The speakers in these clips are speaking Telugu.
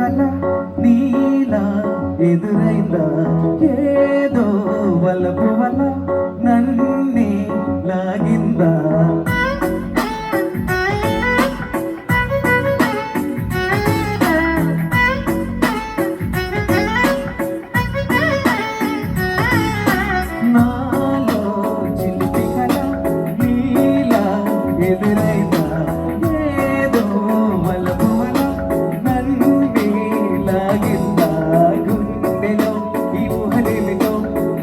కల నీలా ఎదురైందా ఏదో వలపు వల నన్నే లాగిందా నాలో చిలిపి కల నీలా ఎదురైందా ఏదో వలపు వల నన్నే లాగిందా గుండెలో ఈ ఊహలేమిటో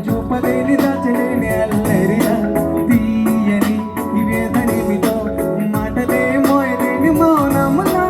చూపలేని దాచలేని అల్లరిలా తీయని ఈ వేదనేమిటో మాటలే మోయలేని మౌనములా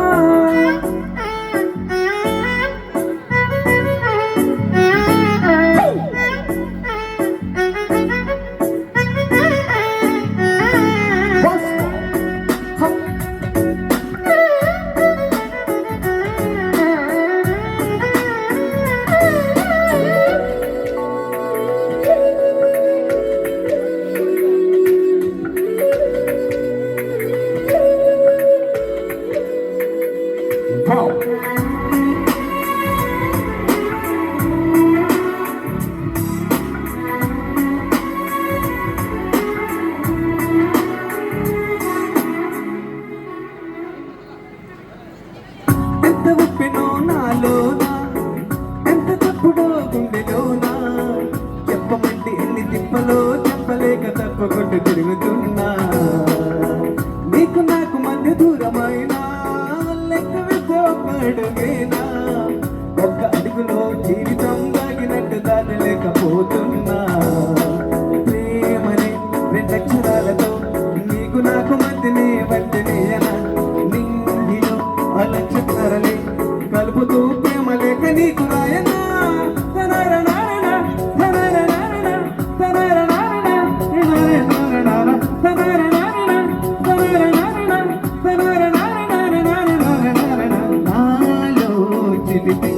ఎంత ఉప్పెనో నాలోనా ఎంత తప్పుడో గుండెలోనా చెప్పమంటే ఎన్ని తిప్పలో చెప్పలేక తప్పకొట్టు తిరుగుతున్నా నీకు నాకు మధ్య దూరమైనా లెక్క వేస్తే ఒక్క అడుగేనా ఒక్క అడుగులో జీవితం దాగినట్టు దాటలేకపోతున్నా ప్రేమనే రెండక్షరాలతో నీకు నాకు మధ్యనే వంటనేయనా నింగిలో అలక్షరలే కలుపుతూ ప్రేమ లేక నీకు రాయనా నాలో చిలిపి